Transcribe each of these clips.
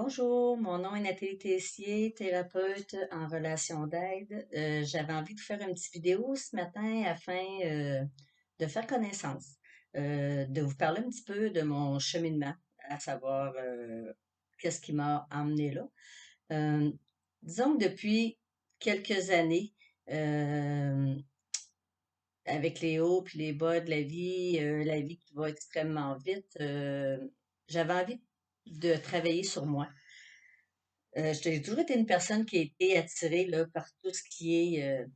Bonjour, mon nom est Nathalie Tessier, thérapeute en relation d'aide. J'avais envie de faire une petite vidéo ce matin afin de faire connaissance, de vous parler un petit peu de mon cheminement, à savoir qu'est-ce qui m'a emmené là. Euh, Disons que depuis quelques années, euh, avec les hauts puis les bas de la vie qui va extrêmement vite, j'avais envie de travailler sur moi. J'ai toujours été une personne qui a été attirée là, par tout ce qui est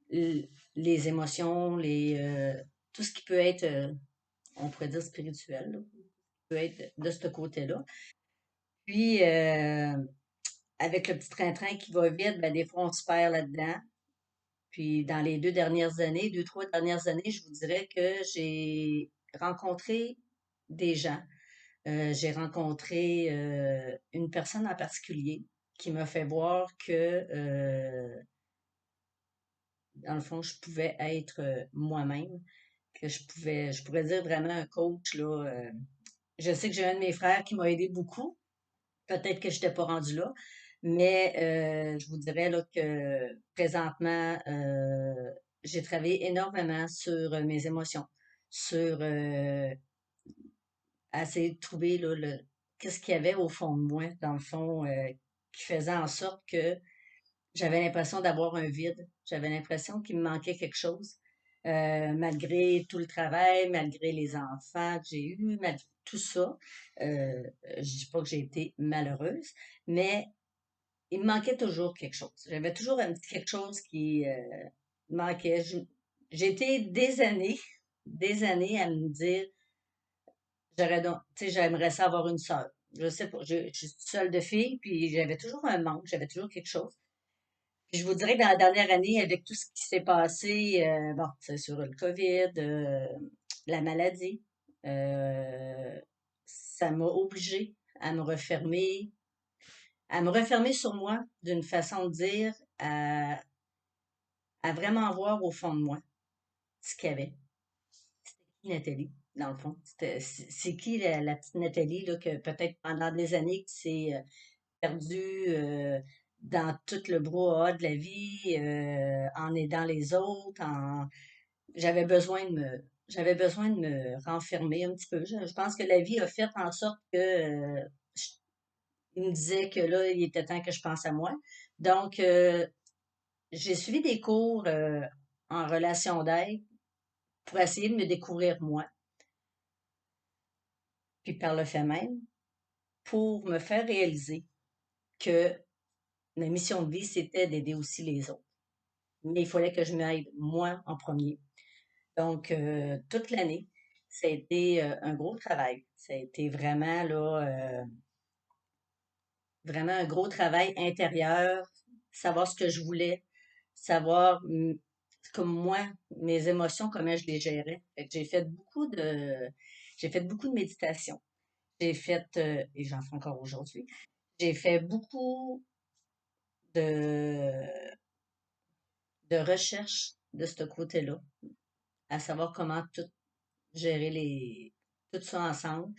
les émotions, tout ce qui peut être, on pourrait dire spirituel, là, peut être de ce côté-là. Puis, avec le petit train-train qui va vite, ben, des fois, on se perd là-dedans. Puis, dans les 2 dernières années, 2, 3 dernières années, je vous dirais que j'ai rencontré des gens. J'ai rencontré une personne en particulier qui m'a fait voir que dans le fond, je pouvais être moi-même, que je pourrais dire vraiment un coach, là. Je sais que j'ai un de mes frères qui m'a aidé beaucoup. Peut-être que je n'étais pas rendue là, mais je vous dirais là, que présentement, j'ai travaillé énormément sur mes émotions, sur essayer de trouver là, qu'est-ce qu'il y avait au fond de moi, dans le fond, qui faisait en sorte que j'avais l'impression d'avoir un vide. J'avais l'impression qu'il me manquait quelque chose. Malgré tout le travail, malgré les enfants que j'ai eus, malgré tout ça. Je dis pas que j'ai été malheureuse, mais il me manquait toujours quelque chose. J'avais toujours un petit quelque chose qui manquait. J'ai été des années à me dire, j'aurais donc, tu sais, j'aimerais ça avoir une sœur. Je sais pas, je suis seule de fille, puis j'avais toujours un manque, j'avais toujours quelque chose. Puis je vous dirais que dans la dernière année, avec tout ce qui s'est passé, bon, c'est sur le COVID, la maladie, ça m'a obligée à me refermer sur moi d'une façon de dire, à vraiment voir au fond de moi ce qu'il y avait. Qui Nathalie, dans le fond? C'est qui la petite Nathalie, là, que peut-être pendant des années qui s'est perdue dans tout le brouhaha de la vie, en aidant les autres, j'avais besoin de me renfermer un petit peu. Je pense que la vie a fait en sorte que il me disait que là, il était temps que je pense à moi. Donc, j'ai suivi des cours en relation d'aide pour essayer de me découvrir moi, puis par le fait même, pour me faire réaliser que ma mission de vie, c'était d'aider aussi les autres. Mais il fallait que je m'aide moi en premier. Donc, toute l'année, ça a été un gros travail. Ça a été vraiment là, vraiment un gros travail intérieur, savoir ce que je voulais, savoir comme moi, mes émotions, comment je les gérais. Fait que j'ai fait beaucoup de méditation. J'ai fait, et j'en fais encore aujourd'hui, j'ai fait beaucoup de, de recherches de ce côté-là, à savoir comment tout gérer tout ça ensemble.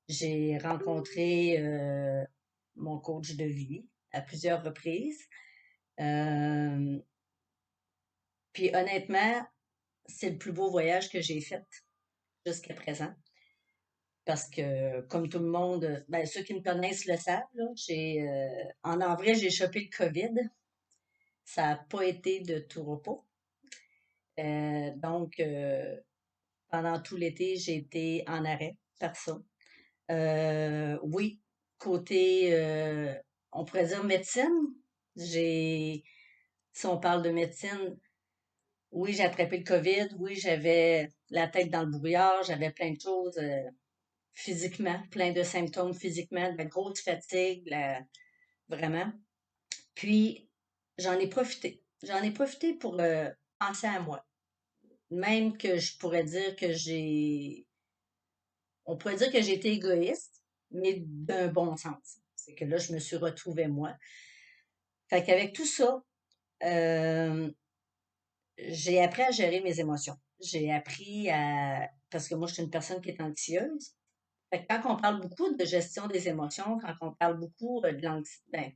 J'ai rencontré mon coach de vie à plusieurs reprises. Euh, Puis honnêtement, c'est le plus beau voyage que j'ai fait jusqu'à présent. Parce que, comme tout le monde, ben, ceux qui me connaissent le savent, là, en avril, j'ai chopé le COVID. Ça n'a pas été de tout repos. Donc, pendant tout l'été, j'ai été en arrêt par ça. Oui, côté, on pourrait dire médecine, j'ai, si on parle de médecine, oui, j'ai attrapé le COVID, oui, j'avais la tête dans le brouillard, j'avais plein de choses physiquement, plein de symptômes physiquement, de la grosse fatigue, vraiment. Puis, j'en ai profité. J'en ai profité pour penser à moi. Même que je pourrais dire que on pourrait dire que j'ai été égoïste, mais d'un bon sens. C'est que là, je me suis retrouvée moi. Fait qu'avec tout ça, euh, j'ai appris à gérer mes émotions. J'ai appris à, parce que moi, je suis une personne qui est anxieuse. Fait que quand on parle beaucoup de gestion des émotions, quand on parle beaucoup de l'anxiété, ben,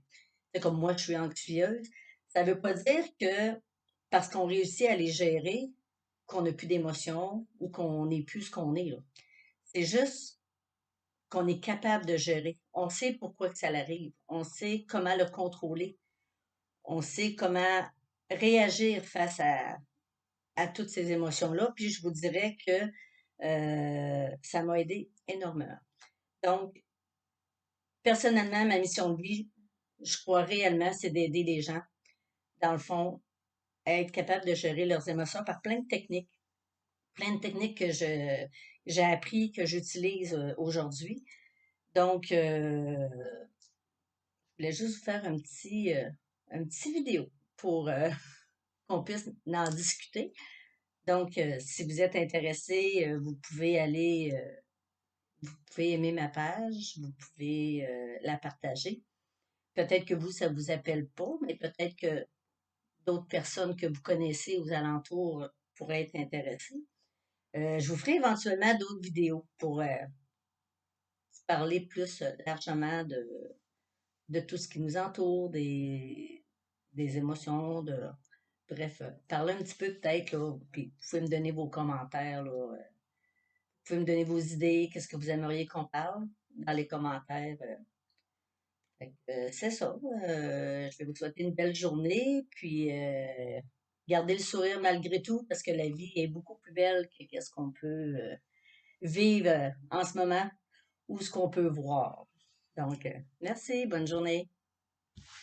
c'est comme moi, je suis anxieuse, ça veut pas dire que parce qu'on réussit à les gérer, qu'on n'a plus d'émotions ou qu'on n'est plus ce qu'on est, là. C'est juste qu'on est capable de gérer. On sait pourquoi que ça arrive. On sait comment le contrôler. On sait comment réagir face à toutes ces émotions-là. Puis je vous dirais que ça m'a aidé énormément. Donc, personnellement, ma mission de vie, je crois réellement, c'est d'aider les gens, dans le fond, à être capables de gérer leurs émotions par plein de techniques que j'ai appris, que j'utilise aujourd'hui. Donc, je voulais juste vous faire un petit vidéo pour qu'on puisse en discuter. Donc, si vous êtes intéressé, vous pouvez aimer ma page, vous pouvez la partager. Peut-être que vous, ça vous appelle pas, mais peut-être que d'autres personnes que vous connaissez aux alentours pourraient être intéressées. Je vous ferai éventuellement d'autres vidéos pour parler plus largement de tout ce qui nous entoure, des émotions, bref, parler un petit peu peut-être, là, puis vous pouvez me donner vos commentaires, là, vous pouvez me donner vos idées, qu'est-ce que vous aimeriez qu'on parle dans les commentaires. Fait que, c'est ça. Je vais vous souhaiter une belle journée, puis gardez le sourire malgré tout, parce que la vie est beaucoup plus belle que qu'est-ce qu'on peut vivre en ce moment ou ce qu'on peut voir. Donc, merci, bonne journée.